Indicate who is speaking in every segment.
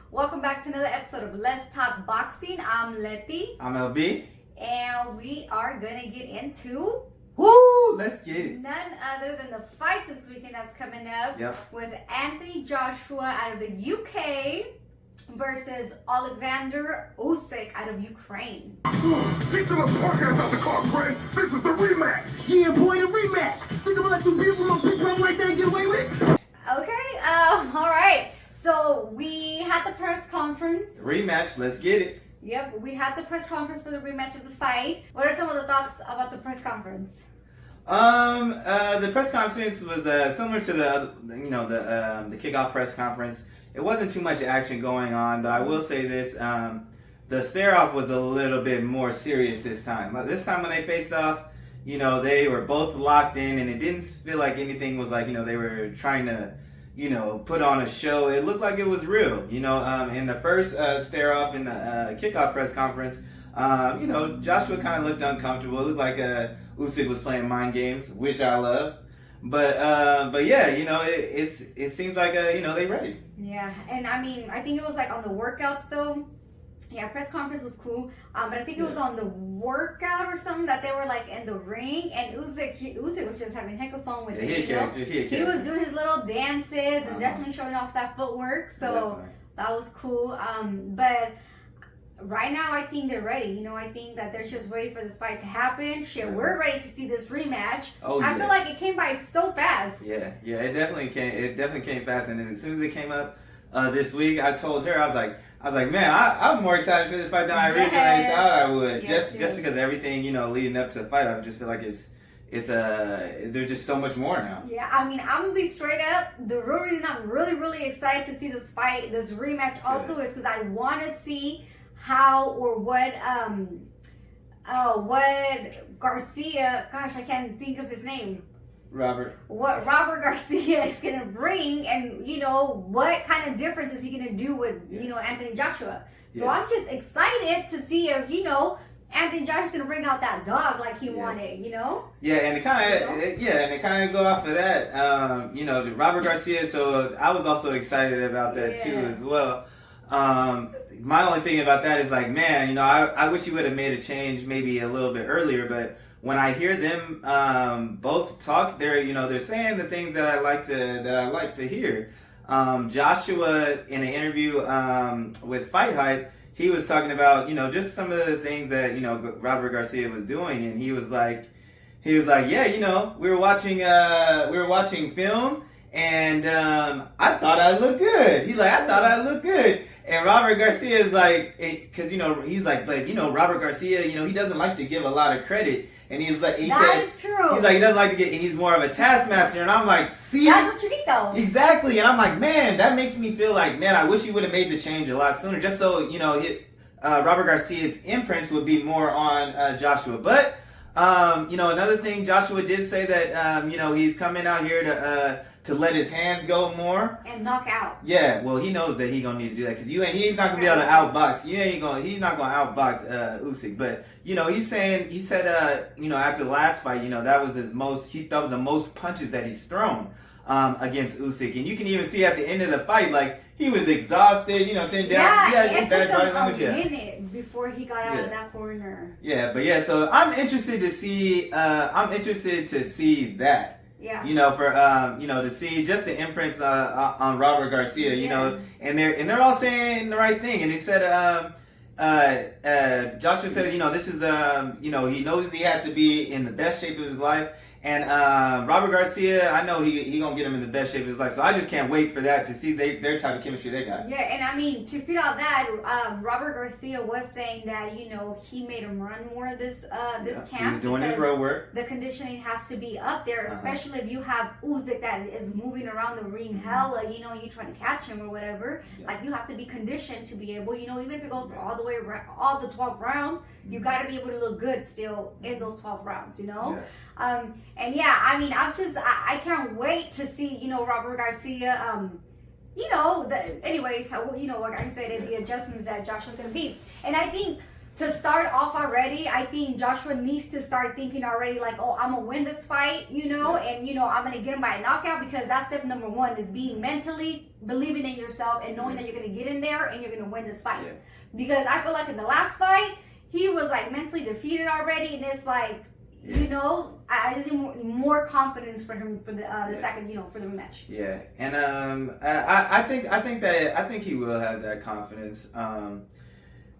Speaker 1: Welcome back to another episode of Let's Talk Boxing. I'm Leti.
Speaker 2: I'm LB.
Speaker 1: And we are going to get into...
Speaker 2: Woo! Let's get it.
Speaker 1: None other than the fight this weekend that's coming up with Anthony Joshua out of the UK versus Oleksandr Usyk out of Ukraine.
Speaker 3: Get to the podcast out the car, friend. This is the rematch.
Speaker 4: Yeah, boy, the rematch. Think I'm gonna let you beat with my big brother like that and get away with it?
Speaker 1: Okay, all right. So we had the press conference.
Speaker 2: Rematch, let's get it.
Speaker 1: Yep, we had the press conference for the rematch of the fight. What are some of the thoughts about the press conference?
Speaker 2: The press conference was similar to the kickoff press conference. It wasn't too much action going on, but I will say this: the stare-off was a little bit more serious this time. This time when they faced off, they were both locked in, and it didn't feel like anything was like they were trying to put on a show. It looked like it was real. In the first stare-off in the kickoff press conference, Joshua kind of looked uncomfortable. It looked like Usyk was playing mind games, which I love. But yeah, it seems like they ready.
Speaker 1: Yeah, and I mean, I think it was like on the workouts though. Yeah, press conference was cool, but I think it was on the workout or something that they were like in the ring, and Usyk was just having heck of fun with it. He was doing his little dances and definitely showing off that footwork, so that was cool. But right now, I think they're ready. I think that they're just ready for this fight to happen. Shit, we're ready to see this rematch. I feel like it came by so fast.
Speaker 2: Yeah, it definitely came. It definitely came fast, and as soon as it came up this week, I told her, I was like, man, I'm more excited for this fight than I originally thought I would. Just because everything, leading up to the fight, I just feel like there's just so much more now.
Speaker 1: Yeah, I mean, I'm gonna be straight up. The real reason I'm really excited to see this fight, this rematch, also is because I want to see how or what Garcia. Gosh, I can't think of his name. What Robert Garcia is gonna bring, and what kind of difference is he gonna do with Anthony Joshua. So I'm just excited to see if Anthony Joshua's gonna bring out that dog like he wanted.
Speaker 2: Yeah, and it kind of go off of that. Robert Garcia. So I was also excited about that too as well. My only thing about that is like, man, I wish you would have made a change maybe a little bit earlier, but when I hear them both talk, they're saying the things that I like to hear. Joshua in an interview with Fight Hype, he was talking about just some of the things that Robert Garcia was doing, and he was like, yeah, we were watching film, and I thought I looked good. He's like, I thought I looked good. And Robert Garcia is like, because he's like, but Robert Garcia, he doesn't like to give a lot of credit, and he's like,
Speaker 1: is true.
Speaker 2: He's like, he doesn't like to get, and he's more of a taskmaster, and I'm like, see,
Speaker 1: that's what you need though.
Speaker 2: Exactly, and I'm like, man, that makes me feel like, man, I wish you would have made the change a lot sooner, just so Robert Garcia's imprints would be more on Joshua. But another thing, Joshua did say that he's coming out here to let his hands go more
Speaker 1: and knock out. Yeah,
Speaker 2: well, he knows that he's gonna need to do that because he's not gonna be able to outbox. He's not gonna outbox Usyk. But he said after the last fight, that was he throw the most punches that he's thrown against Usyk, and you can even see at the end of the fight, like he was exhausted, sitting down.
Speaker 1: It took him a minute before he got out of that corner.
Speaker 2: Yeah, but so I'm interested to see. That.
Speaker 1: Yeah.
Speaker 2: To see just the imprints on Robert Garcia, and they're all saying the right thing. And they said, Joshua said, this is, he knows he has to be in the best shape of his life. And Robert Garcia, I know he gonna get him in the best shape of his life. So I just can't wait for that to see their type of chemistry they got.
Speaker 1: Yeah, and I mean, to feed out that, Robert Garcia was saying that he made him run more this camp.
Speaker 2: He's doing his road work.
Speaker 1: The conditioning has to be up there, especially if you have Usyk that is moving around the ring hella, you trying to catch him or whatever. Yeah. Like you have to be conditioned to be able, even if it goes all the way around, all the 12 rounds, you got to be able to look good still in those 12 rounds,
Speaker 2: Yeah.
Speaker 1: And yeah, I mean, I can't wait to see, Robert Garcia, anyways, like I said, the adjustments that Joshua's going to be. And I think to start off already, I think Joshua needs to start thinking already like, oh, I'm gonna win this fight, you know, and you know, I'm gonna get him by a knockout, because that's step number one, is being mentally believing in yourself and knowing that you're gonna get in there and you're gonna win this fight.
Speaker 2: Yeah.
Speaker 1: Because I feel like in the last fight, he was like mentally defeated already, and it's like, you know, I just need more confidence for him for the second, you know, for the rematch.
Speaker 2: Yeah, and I think he will have that confidence.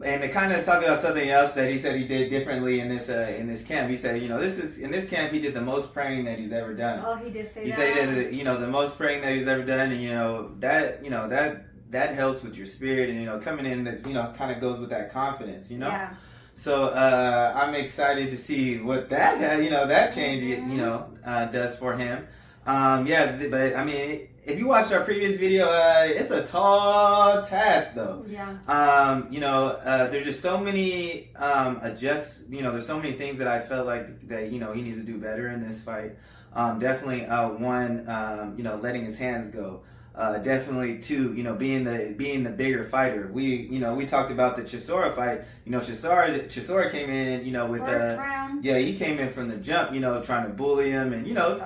Speaker 2: And to kind of talk about something else that he said he did differently in this camp, he said, you know, in this camp he did the most praying that he's ever done.
Speaker 1: Oh, he did say that.
Speaker 2: He said he did, you know, the most praying that he's ever done, and you know that helps with your spirit, and you know, coming in, that, you know, kind of goes with that confidence, you know.
Speaker 1: Yeah.
Speaker 2: So I'm excited to see what that, you know, that change, you know, does for him. Yeah, but I mean, if you watched our previous video, it's a tall task, though.
Speaker 1: Yeah.
Speaker 2: You know, there's just so many there's so many things that I felt like that, you know, he needs to do better in this fight. Definitely, one, you know, letting his hands go. Definitely, two, you know, being the bigger fighter. We talked about the Chisora fight. You know, Chisora came in, you know, with
Speaker 1: first round.
Speaker 2: Yeah, he came in from the jump, you know, trying to bully him, and you know,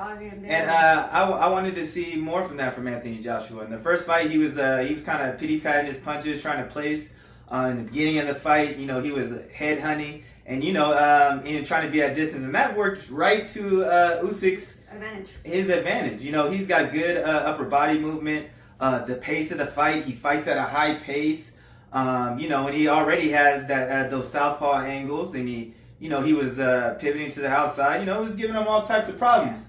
Speaker 1: and
Speaker 2: I wanted to see more from that from Anthony Joshua. In the first fight, he was kind of pity patting his punches, trying to place. In the beginning of the fight, you know, he was head hunting, and you know, and trying to be at distance, and that worked right to Usyk's his advantage. You know, he's got good upper body movement. The pace of the fight, he fights at a high pace. You know, and he already has that those southpaw angles, and he was pivoting to the outside. You know, it was giving him all types of problems.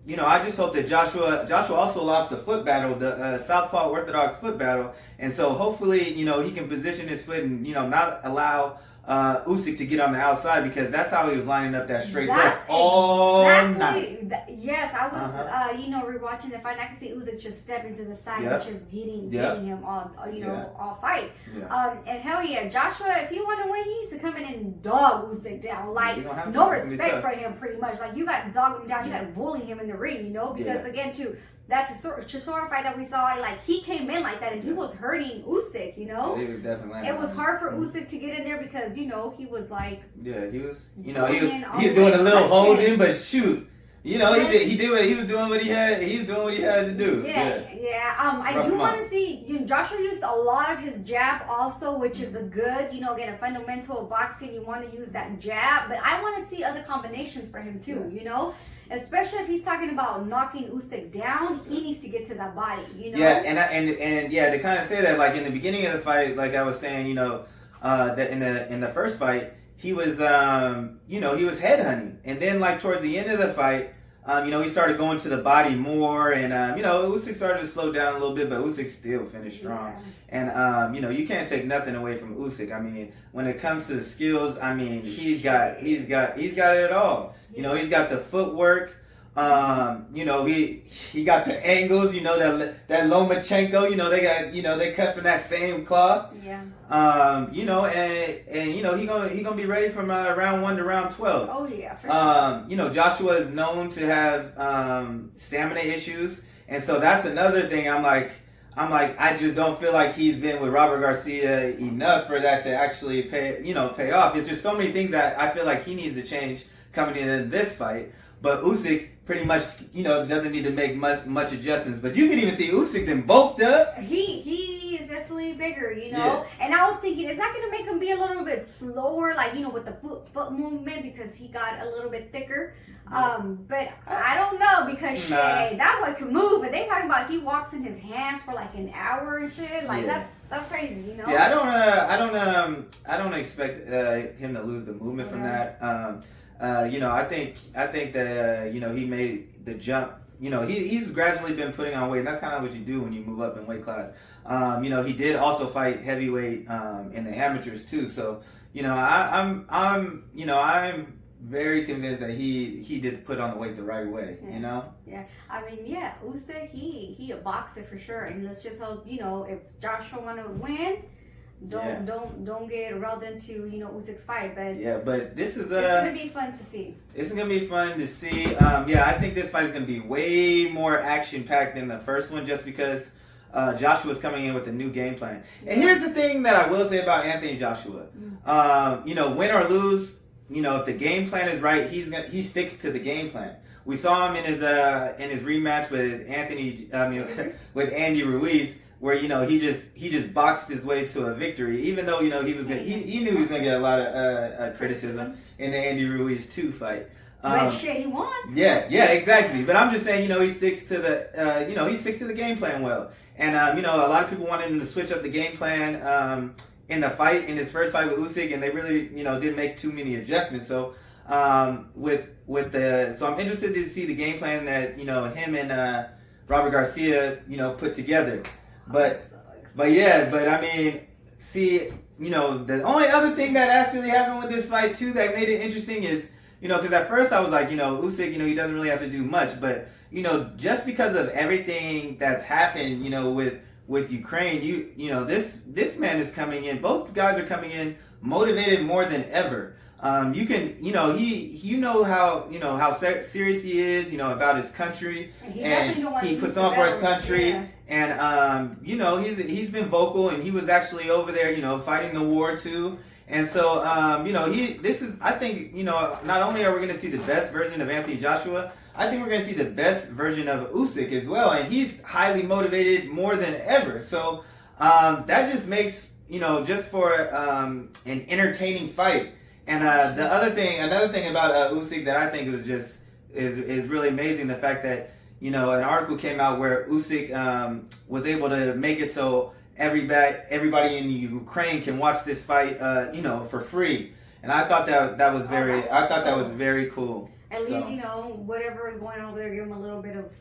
Speaker 2: You know, I just hope that Joshua also lost the foot battle, the southpaw orthodox foot battle, and so hopefully, you know, he can position his foot and, you know, not allow Usyk to get on the outside, because that's how he was lining up that straight left all night.
Speaker 1: Yes, I was, you know, rewatching the fight. And I can see Usyk just stepping to the side and just getting him all, you know, all fight. And hell yeah, Joshua, if he want to win, he needs to come in and dog Usyk down. Like, no respect for him, pretty much. Like, you got to dog him down. You got to bully him in the ring, you know, because again, too, that Chisora fight that we saw, like, he came in like that and he was hurting Usyk, you know.
Speaker 2: He was definitely.
Speaker 1: It was hard for Usyk to get in there because, you know, he was like.
Speaker 2: Yeah, he was. You know, he was doing a little holding, but shoot, you know, he was doing what he had to do.
Speaker 1: I do want to see, you know, Joshua used a lot of his jab also, which is a good, you know, again, a fundamental of boxing. You want to use that jab, but I want to see other combinations for him too, you know. Especially if he's talking about knocking Usyk down, he needs to get to that body, you know.
Speaker 2: Yeah, and yeah, to kind of say that, like in the beginning of the fight, like I was saying, you know, that in the first fight, he was you know, he was head hunting, and then like towards the end of the fight, you know, he started going to the body more, and you know, Usyk started to slow down a little bit, but Usyk still finished strong. And you know, you can't take nothing away from Usyk. I mean, when it comes to the skills, I mean, he's got it all. You know, he's got the footwork. You know, he got the angles. You know, that Lomachenko. You know, they cut from that same cloth.
Speaker 1: Yeah.
Speaker 2: You know, and you know, he gonna be ready from round 1 to round 12.
Speaker 1: Oh yeah. For sure.
Speaker 2: You know, Joshua is known to have stamina issues, and so that's another thing. I'm like, I just don't feel like he's been with Robert Garcia enough for that to actually pay off. It's just so many things that I feel like he needs to change coming in this fight. But Usyk pretty much, you know, doesn't need to make much adjustments. But you can even see Usyk then bulked up.
Speaker 1: He is definitely bigger, you know. And I was thinking, is that going to make him be a little bit slower, like, you know, with the foot movement, because he got a little bit thicker. But I don't know, because shit, that boy can move. But they talking about he walks in his hands for like an hour and shit. Like that's crazy, you know.
Speaker 2: Yeah, I don't expect him to lose the movement from that. You know, I think that you know, he made the jump. You know, he's gradually been putting on weight, and that's kind of what you do when you move up in weight class. You know, he did also fight heavyweight in the amateurs too. So, you know, I'm very convinced that he did put on the weight the right way. You know.
Speaker 1: Yeah, I mean, yeah, Usyk, he a boxer for sure, and let's just hope, you know, if Joshua want to win. Don't get riled into, you know, Usyk's fight, but
Speaker 2: this is
Speaker 1: it's gonna be fun to see.
Speaker 2: It's gonna be fun to see. I think this fight is gonna be way more action packed than the first one, just because Joshua's coming in with a new game plan. And here's the thing that I will say about Anthony Joshua. Win or lose, if the game plan is right, he sticks to the game plan. We saw him in his rematch with with Andy Ruiz, where he just boxed his way to a victory, even though he knew he was gonna get a lot of criticism in the Andy Ruiz 2 fight.
Speaker 1: But shit, he won.
Speaker 2: Yeah, exactly. But I'm just saying, he sticks to the game plan well. And a lot of people wanted him to switch up the game plan in his first fight with Usyk, and they really didn't make too many adjustments. So so I'm interested to see the game plan that him and Robert Garcia put together. But I mean, see, the only other thing that actually happened with this fight too that made it interesting is because at first I was like, Usyk, he doesn't really have to do much, but just because of everything that's happened, with Ukraine, this man is coming in. Both guys are coming in motivated more than ever. You can, how serious he is, about his country, and he puts on for his country,
Speaker 1: yeah.
Speaker 2: And he's been vocal, and he was actually over there, fighting the war too. And so, I think, not only are we going to see the best version of Anthony Joshua, I think we're going to see the best version of Usyk as well. And he's highly motivated more than ever. So, that just makes, just for an entertaining fight. And another thing about Usyk that I think is really amazing, the fact that, an article came out where Usyk was able to make it so everybody in Ukraine can watch this fight, for free, and I thought that was very cool.
Speaker 1: At least whatever is going on over there, give them a little bit of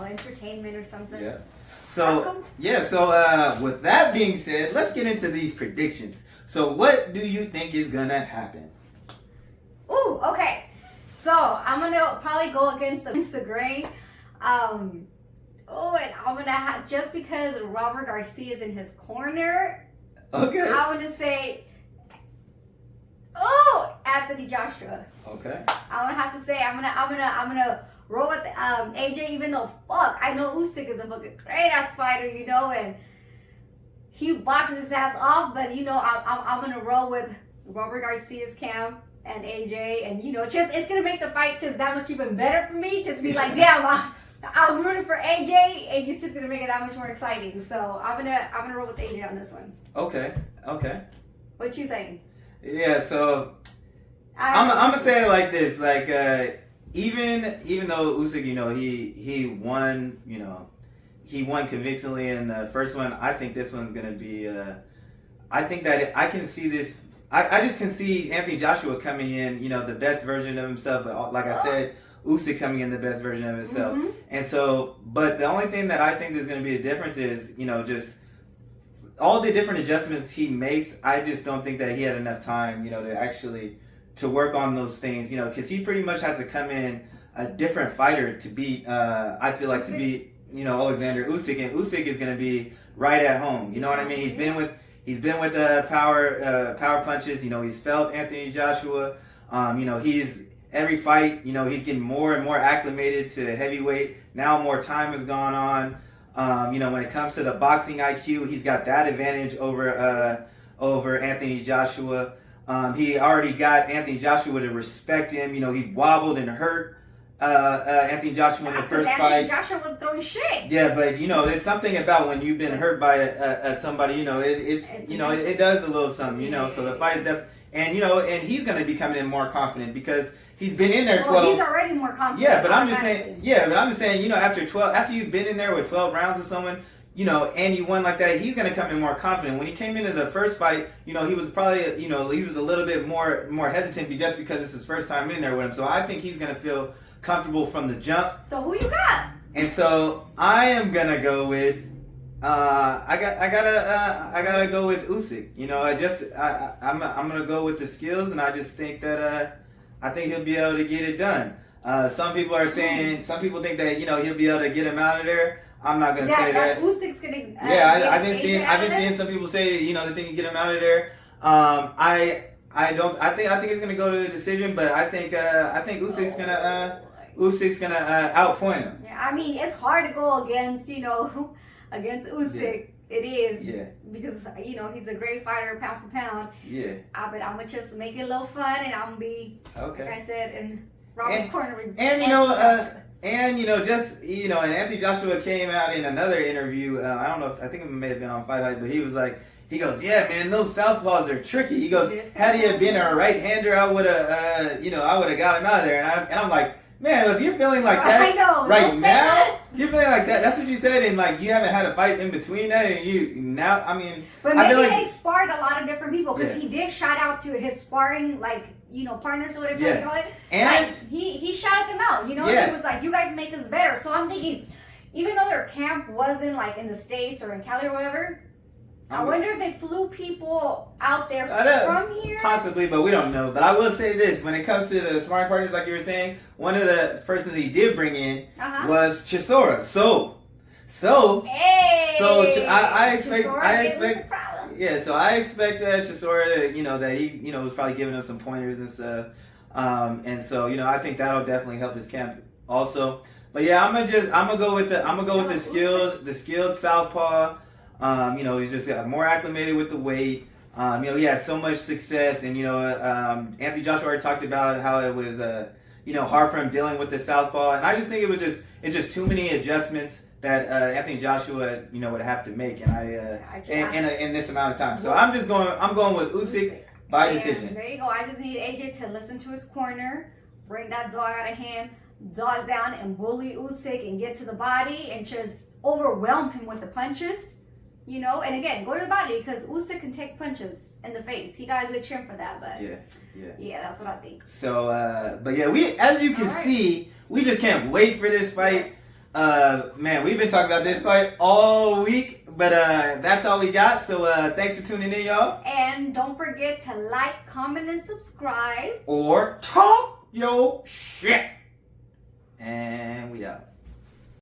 Speaker 1: entertainment or something.
Speaker 2: Yeah. So cool. With that being said, let's get into these predictions. So what do you think is gonna happen?
Speaker 1: Ooh, okay. So I'm gonna probably go against the grain. Oh, and I'm gonna just because Robert Garcia is in his corner.
Speaker 2: Okay.
Speaker 1: I'm gonna say, Anthony Joshua.
Speaker 2: Okay.
Speaker 1: I'm gonna have to say I'm gonna roll with AJ, even though I know Usyk is a fucking great ass fighter, and he boxes his ass off, but I'm gonna roll with Robert Garcia's camp and AJ, and it's gonna make the fight just that much even better for me. Just be like, damn. I'm rooting for AJ, and it's just gonna make it that much more exciting. So I'm gonna roll with AJ on this one.
Speaker 2: Okay.
Speaker 1: What you think?
Speaker 2: Yeah. So I'm gonna say it like this: even though Usyk, he won, he won convincingly in the first one. I think this one's gonna be. I think that I can see this. I just can see Anthony Joshua coming in, the best version of himself. But like I said, Usyk coming in the best version of himself.
Speaker 1: Mm-hmm.
Speaker 2: And so, but the only thing that I think there's going to be a difference is, just all the different adjustments he makes. I just don't think that he had enough time, to work on those things, because he pretty much has to come in a different fighter to beat, I feel like to beat, Oleksandr Usyk, and Usyk is going to be right at home. You know what I mean? He's been with power punches. He's felt Anthony Joshua. He's every fight, he's getting more and more acclimated to heavyweight. Now more time has gone on. When it comes to the boxing IQ, he's got that advantage over Anthony Joshua. He already got Anthony Joshua to respect him. He wobbled and hurt Anthony Joshua in the first fight.
Speaker 1: Anthony Joshua was throwing shit.
Speaker 2: Yeah, but there's something about when you've been hurt by somebody. It does a little something. So the fight is and he's going to be coming in more confident because he's been in there 12.
Speaker 1: He's already more confident.
Speaker 2: Yeah, but I'm just saying. After you've been in there with 12 rounds with someone, and you won like that, he's gonna come in more confident. When he came into the first fight, he was probably, he was a little bit more hesitant just because it's his first time in there with him. So I think he's gonna feel comfortable from the jump.
Speaker 1: So who you got?
Speaker 2: And so I am gonna go with. I gotta go with Usyk. I'm gonna go with the skills, and I just think that I think he'll be able to get it done. Some people think that he'll be able to get him out of there. I'm not gonna say that.
Speaker 1: Usyk's gonna.
Speaker 2: I've been seeing some people say they think he can get him out of there. I think it's gonna go to a decision, but I think Usyk's gonna outpoint him.
Speaker 1: Yeah, I mean it's hard to go against against Usyk. It is.
Speaker 2: Yeah.
Speaker 1: Because, you know, he's a great fighter, pound for pound.
Speaker 2: Yeah.
Speaker 1: But I'm going to just make it a little fun, and I'm going to be,
Speaker 2: Okay.
Speaker 1: like I said, in Robert's corner. With
Speaker 2: And, you know, and, you know, just, you know, and Anthony Joshua came out in another interview. I don't know, I think it may have been on Fight Hype, but he was like, he goes, yeah, man, those southpaws are tricky. He goes, had he had been a right-hander, I would have, you know, I would have got him out of there. And I'm like, man, if you're feeling like that
Speaker 1: I know,
Speaker 2: right now, you're feeling like that. That's what you said, and like you haven't had a fight in between that, and you now, I mean,
Speaker 1: but
Speaker 2: I
Speaker 1: maybe
Speaker 2: feel like
Speaker 1: they sparred a lot of different people because
Speaker 2: Yeah.
Speaker 1: he did shout out to his sparring, like, you know, partners or whatever
Speaker 2: Yeah.
Speaker 1: you call it.
Speaker 2: And-
Speaker 1: like, he shouted them out, you know.
Speaker 2: Yeah.
Speaker 1: He was like, you guys make us better. So I'm thinking, even though their camp wasn't like in the States or in Cali or whatever, I wonder if they flew people out there from here.
Speaker 2: possibly, but we don't know. But I will say this: when it comes to the sparring partners, like you were saying, one of the persons he did bring in was Chisora. So
Speaker 1: Hey!
Speaker 2: I expect,
Speaker 1: Chisora
Speaker 2: I
Speaker 1: gave us a
Speaker 2: expect,
Speaker 1: problem.
Speaker 2: yeah. So I expect Chisora to, you know, that he, you know, was probably giving him some pointers and stuff. And so, you know, I think that'll definitely help his camp also. But yeah, I'm gonna go with the skilled southpaw. You know, he's just got more acclimated with the weight. You know, he had so much success, and you know, Anthony Joshua already talked about how it was, you know, hard for him dealing with the southpaw, and I just think it's just too many adjustments that Anthony Joshua, you know, would have to make, and in this amount of time. So I'm going with Usyk by decision.
Speaker 1: There you go. I just need AJ to listen to his corner, bring that dog out of hand, dog down, and bully Usyk, and get to the body, and just overwhelm him with the punches. You know, and again, go to the body because Usyk can take punches in the face. He got a good chin for that, but yeah, that's what I think.
Speaker 2: So, but yeah, as you can see, we just can't wait for this fight. Yes. Man, we've been talking about this fight all week, but that's all we got. So, thanks for tuning in, y'all.
Speaker 1: And don't forget to like, comment, and subscribe.
Speaker 2: Or talk your shit. And we out.